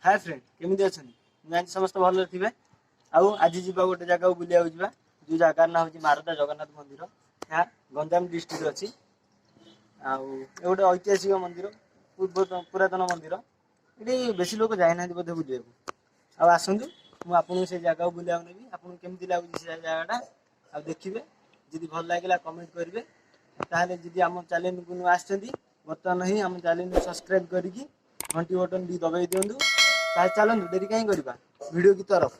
Hi friend केमी अच्छा मुझे समस्त भल थे आज जीवा गोटे जगह बुलिया जा जो जगार ना हूँ मारदा जगन्नाथ मंदिर यहाँ गंजाम डिस्ट्रिक्ट अच्छी गोटे ऐतिहासिक मंदिर पुरातन मंदिर ये बेसी लोग जाना बोधे बुलिया आसतु मुझे से जगह बुलिया नेबी आपको केमती लगुच से जगहटा आ देखिए जी भल लगे कमेंट करेंगे ताहले जी आम चैनल को बर्तमान ही आम चैनल सब्सक्राइब करके घंटी बटन भी दबाई दिंतु चलते डेरी कहीं करवा वीडियो की तरफ।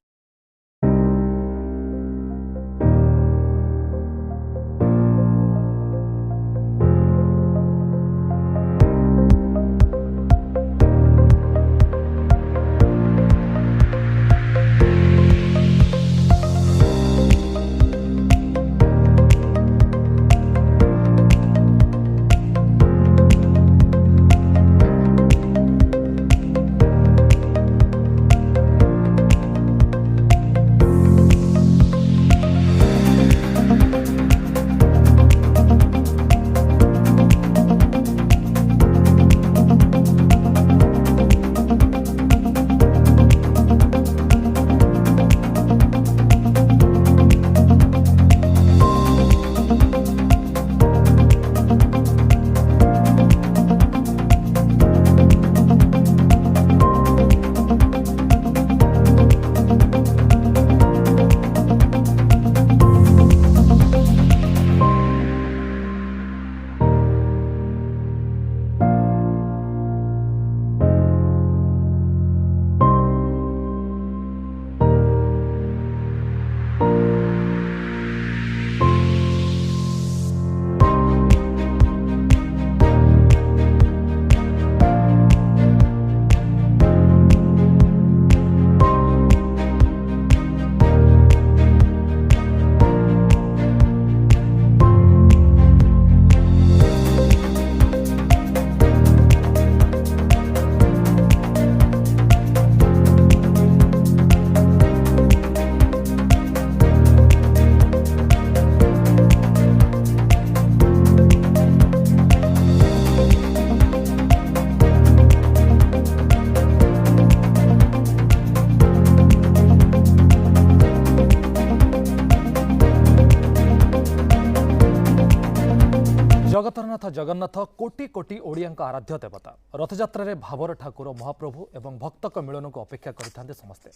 जगतरनाथ जगन्नाथ कोटी कोटी ओडिया आराध्य देवता रथयात्रा रे भावर ठाकुर महाप्रभु एवं भक्तक मिलन को अपेक्षा करते समस्ते।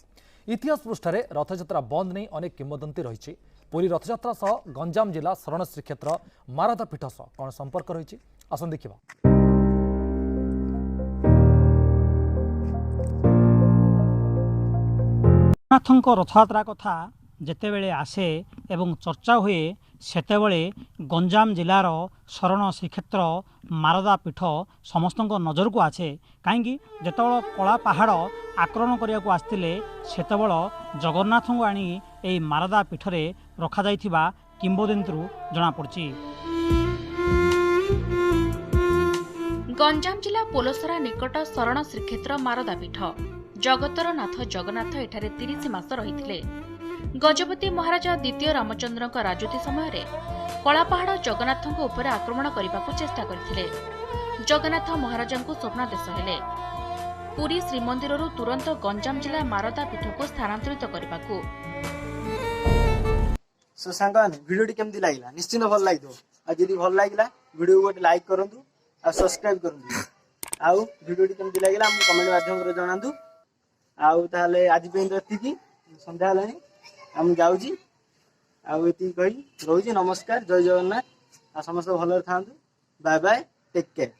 इतिहास पृष्ठ रथयात्रा बंद नहीं अनेक किंवदंती रही। पुरी रथयात्रा सह गंजाम जिला शरण श्रीक्षेत्र मारदा पीठ सह कौन संपर्क रही आसन देखा। जगन्नाथ रथयात्रा कथा जेतेबेले आसे एवं चर्चा हुए सेतेबेले गंजाम जिलार शरण श्रीक्षेत्र मारदा पीठ समस्त नजर को आसे कहीं जितेबाला कला पहाड़ आक्रमण करने को आसते सेतेबेल जगन्नाथ को आनी यही मारदा पीठ रे रखा जाइथिबा किंवदंती जना पड़छि। गंजाम जिला पोलसरा निकट शरण श्रीक्षेत्र मारदा पीठ जगतर नाथ जगन्नाथ एठारे 30 मास रही। गजपति महाराजा द्वितीय रामचंद्र राजूती समय कलापहाड़ जगन्नाथ उपर आक्रमण करने को चेष्टा करथिले। जगन्नाथ महाराजा को स्वप्नादेश हेले पुरी श्रीमंदिर तुरंत गंजाम जिला मारदा पीठ को स्थानांतरित करने को। सो सांगने वीडियो केमती लागला निश्चित भल लगे जदि भल लगे वीडियो गोटे लाइक करूँ आ सब्सक्राइब करूँ आउ वीडियो केमती लगे कमेंट माध्यम जनातु आउ ताले आज ये संध्या है हम जाऊँगी आती कही रोज नमस्कार जय जगन्नाथ आ समस्त भल था बाय बाय टेक केयर।